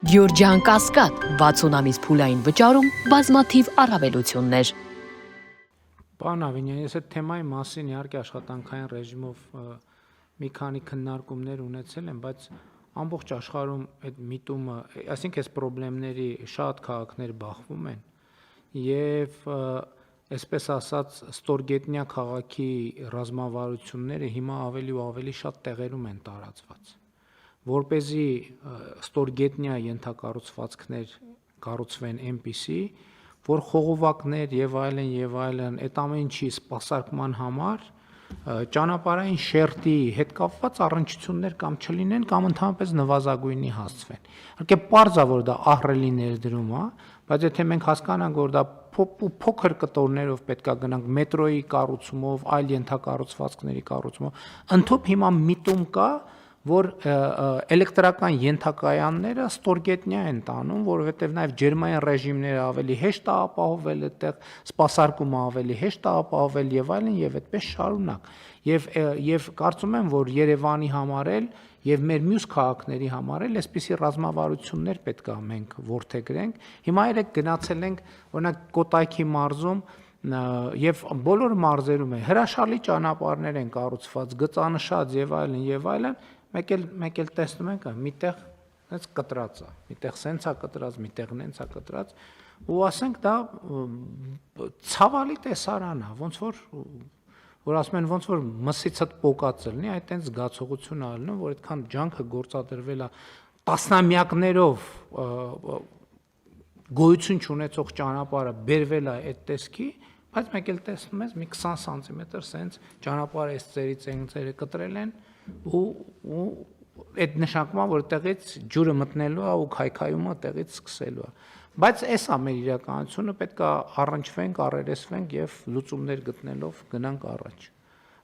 Գյորջյան Կասկադ 60 ամիս փուլային վճարում բազմաթիվ առավելություններ։ Պարոն Ավինյան, ես այդ թեմայի մասին իհարկե աշխատանքային ռեժիմով մի քանի քննարկումներ ունեցել եմ, բայց ամբողջ աշխարհում այդ միտումը, այսինքն այս խնդիրների շատ քաղաքներ բախվում են եւ այսպես ասած ստորգետնյա քաղաքի ռազմավարությունները հիմա ավելի ու ավելի շատ տեղերում են տարածված, որպեսզի ստորգետնյա ենթակառուցվածքներ կառուցվեն այնպիսի, որ խողովակներ եւ այլն, այդ ամեն ինչի սպասարկման համար ճանապարհային շերտի հետ կապված առնչություններ կամ չլինեն կամ ընդհանրապես նվազագույնի հասցվեն։ Իհարկե պարզ է, որ դա ահռելի ներդրում է, բայց եթե մենք հասկանանք, որ դա փոքր կտորներով պետք է գնանք մետրոյի կառուցումով, այլ ենթակառուցվածքների կառուցումով, ընդհանուր հիմա միտում կա, որ էլեկտրական ենթակայանները ստորգետնյա են տանում, որովհետև նաև ջերմային ռեժիմները ավելի հեշտ է ապահովել այդտեղ, սպասարկումը ավելի հեշտ է ապահովել եւ այլն եւ այդպես շարունակ։ Եվ կարծում եմ, որ Երևանի համար էլ եւ մեր մյուս քաղաքների համար էլ այսպիսի ռազմավարություններ պետք է մենք որդեգրենք։ Հիմա երեք գնացել ենք օրինակ Կոտայքի մարզում եւ բոլոր մարզերում է հրաշալի ճանապարհներ են կառուցված, գծանշած եւ այլն, մեկ էլ տեսնում ենք, միտեղ հենց կտրած է, միտեղ սենց է կտրած, միտեղ նենց է կտրած, ու ասենք դա ցավալի տեսարան է, ոնց որ ասում են, ոնց որ մսիցդ պոկած լինի, այդ տենց զգացողություն է լինում, որ այդքան ջանքը գործադրվել է տասնամյակներով գոյություն չունեցող ճանապարհը բերվել է այդ տեսքի, բայց մեկ էլ տեսնում ես մի 20 սանտիմետր սենց ճանապարհը այս ծերից այն ծերը կտրել են ու այդ նշանակում է, որ տեղից ջուրը մտնելու է ու քայքայումը տեղից սկսելու է։ Բայց այս է մեր իրականությունը, պետք է առնչվենք, առերեսվենք եւ լուծումներ գտնելով գնանք առաջ։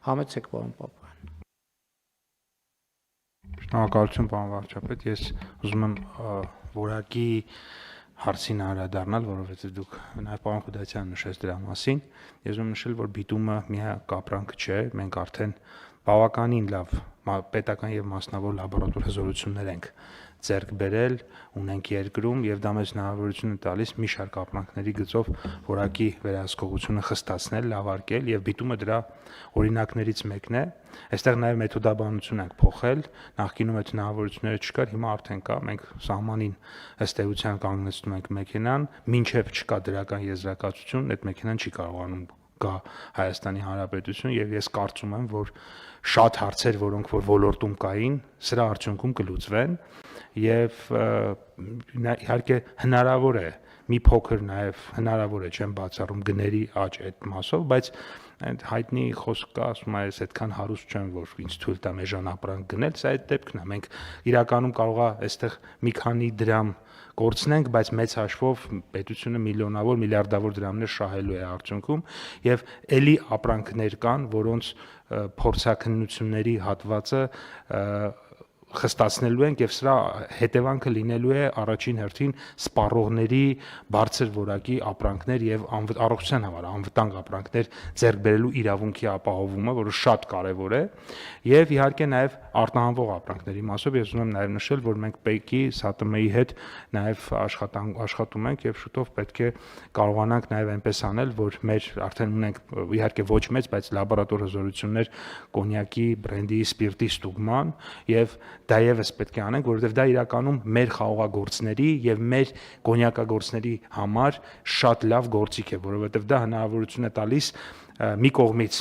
Համեցեք, պարոն Պապյան։ Շնորհակալություն, պարոն վարչապետ, ես ուզում եմ որակի հարցին անդրադառնալ, որովհետեւ դուք նաեւ պարոն Խուդացյանը նշեց դրա մասին։ Ես ուզում եմ նշել, որ բիտումը միակ ապրանք չէ, մենք արդեն բավականին լավ պետական եւ մասնավոր լաբորատոր հզորություններ ենք ձեռք բերել, ունենք երկրում եւ դա մեզ հնարավորություն է տալիս մի շարք ապրանքների գծով որակի վերահսկողությունը խստացնել, լավարկել եւ բիտումը դրա օրինակներից մեկն է։ Այստեղ նաեւ մեթոդաբանություն ենք փոխել, նախկինում այդ հնարավորությունները չկար, հիմա արդեն կա, մենք սահմանին ըստ էության կանգնեցնում ենք մեքենան, մինչեւ չկա դրական եզրակացություն, այդ մեքենան չի կարողանում գա Հայաստանի Հանրապետություն եւ ես կարծում եմ, որ շատ հարցեր, որոնք որ ոլորտում կային, սրա արդյունքում կլուծվեն եւ իհարկե հնարավոր է մի փոքր նաեւ հնարավոր է չեմ բացառում գների աճ այդ մասով, բայց այդ հայտնի խոսք կա, ասում է, ես այդքան հարուստ չեմ, որ ինձ թույլ տամ էժան ապրանք գնել, սա այդ դեպքն է։ Մենք իրականում կարող է այստեղ մի քանի դրամ կորցնենք, բայց մեծ հաշվով պետությունը միլիոնավոր, միլիարդավոր դրամներ շահելու է արդյունքում եւ ելի ապրանքներ կան, որոնց փորձաքննությունների հատվածը խստացնելու ենք եւ սրա հետևանքը լինելու է առաջին հերթին սպառողների բարձր որակի ապրանքներ եւ առողջության համար անվտանգ ապրանքներ ձեռք բերելու իրավունքի ապահովումը, որը շատ կարեւոր է եւ իհարկե նաեւ արտահանվող ապրանքների մասով ես ուզում եմ նաեւ նշել, որ մենք ՊԵԿ-ի ՍԱՏՄ-ի հետ նաեւ աշխատում ենք եւ շուտով պետք է կարողանանք նաեւ այնպես անել, որ մեր արդեն ունենք իհարկե ոչ մեծ, բայց լաբորատոր հզորություններ կոնյակի, բրենդի, սպիրտի ստուգման եւ դա եւս պետք է անենք, որովհետեւ դա իրականում մեր խաղողագործների եւ մեր կոնյակագործների համար շատ լավ գործիք է, որովհետեւ դա հնարավորություն է տալիս մի կողմից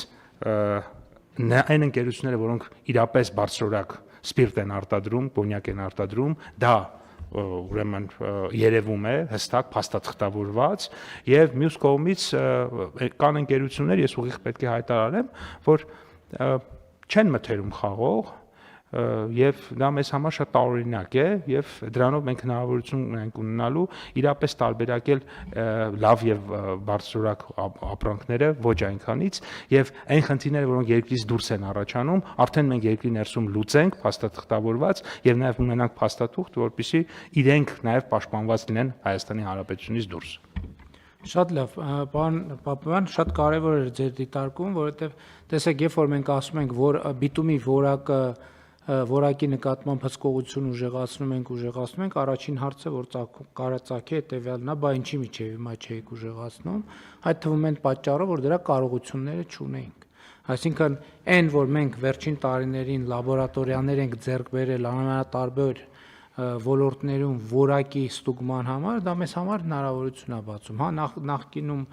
այն ընկերությունները, որոնք իրապես բարձրորակ սպիրտ են արտադրում, կոնյակ են արտադրում, դա ուրեմն երևում է հստակ փաստաթղթավորված եւ մյուս կողմից կան ընկերություններ, ես ուղիղ պետք է հայտարարեմ, որ չեն մթերում խաղող եւ դա մեզ համար շատ տարօրինակ է եւ դրանով մենք հնարավորություն ունենք ունենալու իրապես տարբերակել լավ եւ բարձրորակ ապրանքները ոչ այնքանից եւ այն խնդիրները, որոնք երկրից դուրս են առաջանում, արդեն մենք երկրի ներսում լուծենք փաստաթղթավորված եւ նաեւ ունենանք փաստաթուղթ, որպեսզի իրենք նաեւ պաշտպանված լինեն Հայաստանի Հանրապետությունից դուրս։ Շատ լավ, պարոն Պապյան, շատ կարևոր է ձեր դիտարկում, որովհետեւ տեսեք, երբ որ մենք ասում ենք, որ բիտումի որակը որակի նկատմամբ հսկողություն ուժեղացնում ենք, առաջին հարցը, որ կարծաքի հետեւյալն է, բա ինչի միջև հիմա չեք ուժեղացնում, այդ թվում են պատճառը, որ դրա կարողությունները չունենք։ Այսինքն, այն, որ մենք վերջին տարիներին լաբորատորիաներ ենք ձեռք բերել անհամատարբեր ոլորտներում որակի ստուգման համար, դա մեզ համար հնարավորություն է բացում։ Հա, նախկինում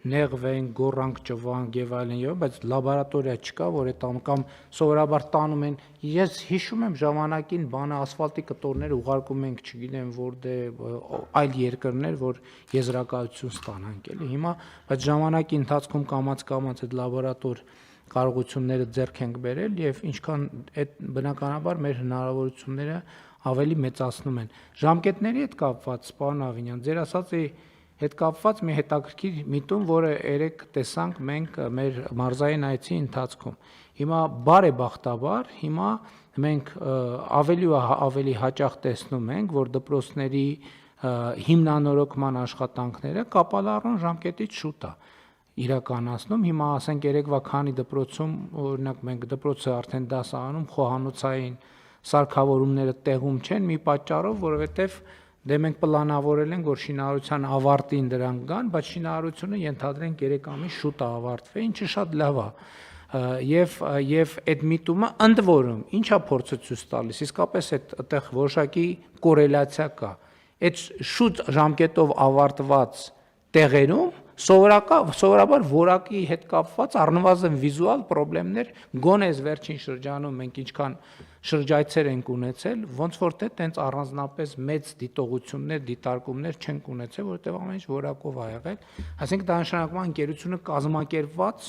նեղվենք, գոռանք, ճվանք եւ այլն, բայց լաբորատորիա չկա, որ այդ կամ սովորաբար տանում են։ Ես հիշում եմ ժամանակին բանը ասֆալտի կտորներ ուղարկում ենք, չգիտեմ որտե այլ երկրներ, որ եզրակացություն ստանանք, էլի։ Հիմա բայց ժամանակի ընթացքում կամաց-կամաց այդ լաբորատոր կարողությունները ձեռք ենք բերել եւ ինչքան այդ բնականաբար մեր հնարավորությունները ավելի մեծացնում են։ Ժամկետների հետ կապված, պարոն Ավինյան, ձեր ասածի հետ կապված մի հետաքրքիր միտում, որը երեք տեսանք մենք մեր մարզային այցի ընթացքում։ Հիմա բարեբախտաբար հիմա մենք ավելի ու ավելի հաճախ տեսնում ենք, որ դպրոցների հիմնանորոգման աշխատանքները կապալառուն ժամկետից շուտ է իրականացնում։ Հիմա ասենք երեկվա քանի դպրոցում, օրինակ մենք դպրոցը արդեն դասարանում խոհանոցային սարքավորումները տեղում չեն մի պատճառով, որովհետև դե մենք պլանավորել ենք, որ շինարարության ավարտին դրանք գան, բայց շինարարությունը ենթադրենք 3 ամիս շուտ է ավարտվի, ինչը շատ լավ է։ Եվ այդ միտումը ընդ որում ինչա փորձը ցույց տալիս, իսկապես այդտեղ որոշակի կորելացիա կա։ Այդ շուտ ժամկետով ավարտված տեղերում սովորաբար որակի հետ կապված առնվազն վիզուալ խնդիրներ գոնե վերջին շրջանում մենք ինչքան շրջայցեր ենք ունեցել, ոնց որ թե տենց առանձնապես մեծ դիտողություններ, դիտարկումներ չենք ունեցել, որովհետև ամեն ինչ որակով ա եղել։ Այսինքն դա նշանակում է ընկերությունը կազմակերպված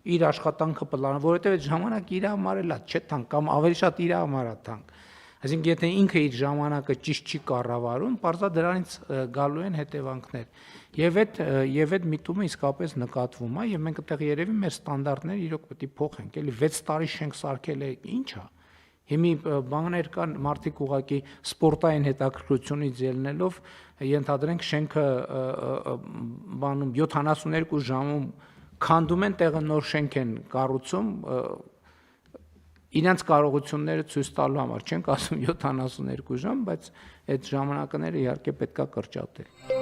իր աշխատանքը պլանը, որովհետև այդ ժամանակը իր համար էլ է, չէ՞ թանկ, կամ ավելի շատ իր համար է թանկ։ Այսինքն եթե ինքը իր ժամանակը ճիշտ չի կառավարում, պարզա դրանից գալու են հետևանքներ։ Եվ այդ միտումը իսկապես նկատվում է, եւ մենք այդտեղ երևի մեր ստանդարտները իրոք պետք է փոխենք, էլի 6 տարի շենք սարքել է, ի՞նչ է։ Հիմի բաներ կան, մարդիկ ուղղակի սպորտային հետաքրքրությունից ելնելով ենթադրենք շենքը բանում 72 ժամում քանդում են, տեղը նոր շենք են կառուցում, իրենց կարողությունները ցույց տալու համար, չենք ասում 72 ժամ, բայց այդ ժամանակները իհարկե պետքա կրճատել։